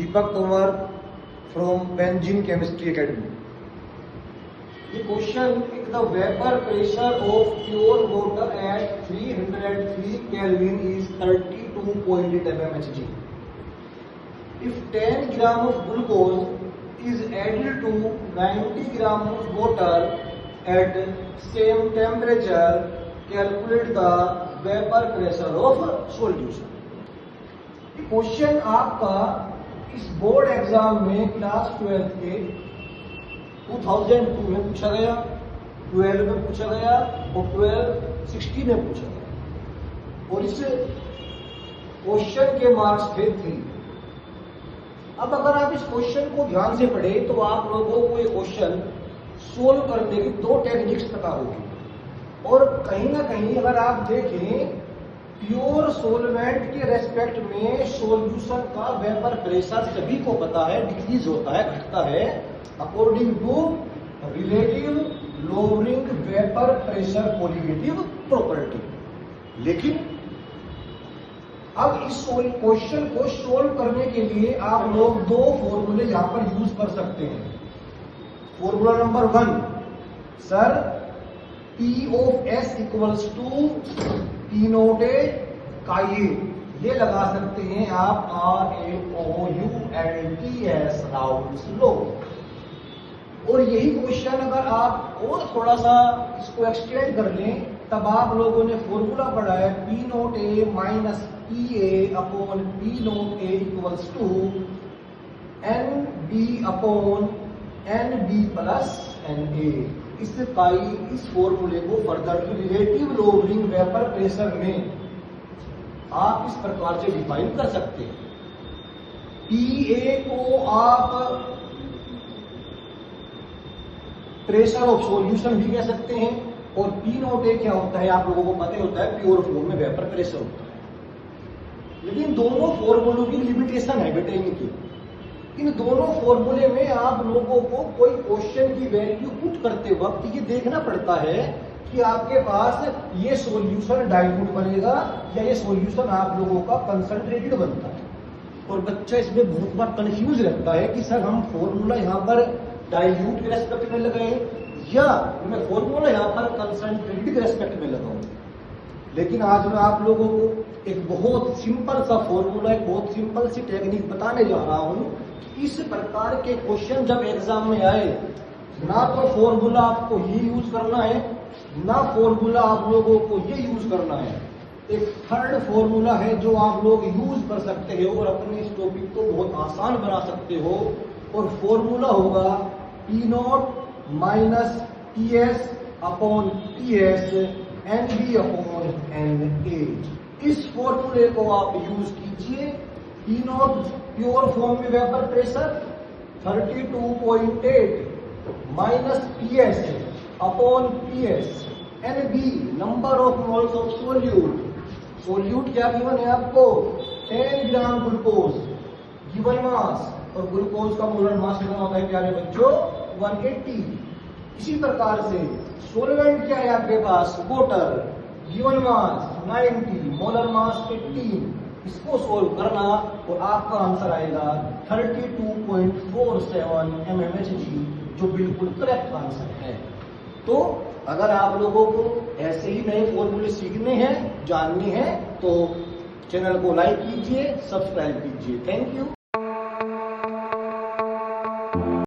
Deepak Kumar from Benzene Chemistry Academy. The question is the vapor pressure of pure water at 303 Kelvin is 32.8 mmHg. If 10 gram of glucose is added to 90 gram of water at same temperature, calculate the vapor pressure of solution. ये question आपका इस board exam में class 12 के 2002 में पूछा गया, 12 में पूछा गया और 16 में पूछा गया और इस क्वेश्चन के मार्क्स थे 3। अब अगर आप इस क्वेश्चन को ध्यान से पढ़े तो आप लोगों को ये क्वेश्चन सोल्व करने की 2 टेक्निक्स पता होगी और कहीं ना कहीं अगर आप देखें प्योर सोलवेंट के रेस्पेक्ट में सॉल्यूशन का वेपर प्रेशर सभी को पता है, डिक्रीज होता है, घटता है according to relative lowering vapour pressure colligative property. लेकिन अब इस क्वेश्चन को सोल्व करने के लिए आप लोग 2 फॉर्मूले यहां पर यूज कर सकते हैं। Formula number 1, sir P of S equals to P note A का ये लगा सकते हैं आप RAOUNTS राउंड्स लो। और यही क्वेश्चन अगर आप और थोड़ा सा इसको एक्सटेंड कर लें तब आप लोगों ने फॉर्मूला पढ़ा है P note A minus PA upon P note A equals to NB upon NB plus NA। इस फॉर्मूले को further relative lowering vapour pressure में आप इस प्रकार से डिफाइन कर सकते हैं। PA को आप प्रेशर ऑफ सॉल्यूशन भी कह सकते हैं और P नोट ए क्या होता है आप लोगों को पता होता है, प्योर फॉर्म में वेपर प्रेशर होता है। लेकिन दोनों फॉर्मूलों की लिमिटेशन है बेटे इनकी। इन दोनों फॉर्मूले में आप लोगों को कोई क्वेश्चन की वैल्यू पुट करते वक्त ये देखना पड़ता है कि आपके पास ये सॉल्यूशन डाइल्यूट बनेगा या ये सॉल्यूशन आप लोगों का कंसंट्रेटेड बनता है। और बच्चा इसमें बहुत बार कंफ्यूज रहता है कि सर हम फॉर्मूला यहाँ पर डाइल्यूट के रेस्पेक्ट में लगाए या मैं फॉर्मूला यहाँ पर कंसंट्रेटेड के रेस्पेक्ट में लगाऊं। लेकिन आज मैं आप लोगों को एक बहुत सिंपल सा फॉर्मूला, एक बहुत सिंपल सी टेक्निक बताने जा रहा हूं। इस प्रकार के क्वेश्चन जब एग्जाम में आए ना तो फॉर्मूला आपको ये यूज करना है ना फॉर्मूला आप लोगों को ये यूज करना है। एक थर्ड फॉर्मूला है जो आप लोग यूज कर सकते हो और अपने इस टॉपिक को बहुत आसान बना सकते हो और फॉर्मूला होगा P not minus PS upon PS NB upon NA। इस फॉर्मूले को आप यूज कीजिए। P नॉट प्योर फॉर्म में vapour pressure 32.8 minus PS upon PS NB number of moles of solute. Solute क्या गिवन है आपको 10 ग्राम ग्लूकोज गिवन मास और ग्लूकोज का मोलर मास कितना होता है प्यारे बच्चों 180। इसी प्रकार से सोलवेंट क्या है आपके पास water given mass 90 molar mass 18। इसको सोल्व करना और आपका आंसर आएगा 32.47 mmHg जो बिल्कुल करेक्ट आंसर है। तो अगर आप लोगों को ऐसे ही नए फॉर्मूले सीखने हैं, जानने हैं तो चैनल को लाइक कीजिए, सब्सक्राइब कीजिए। Thank you.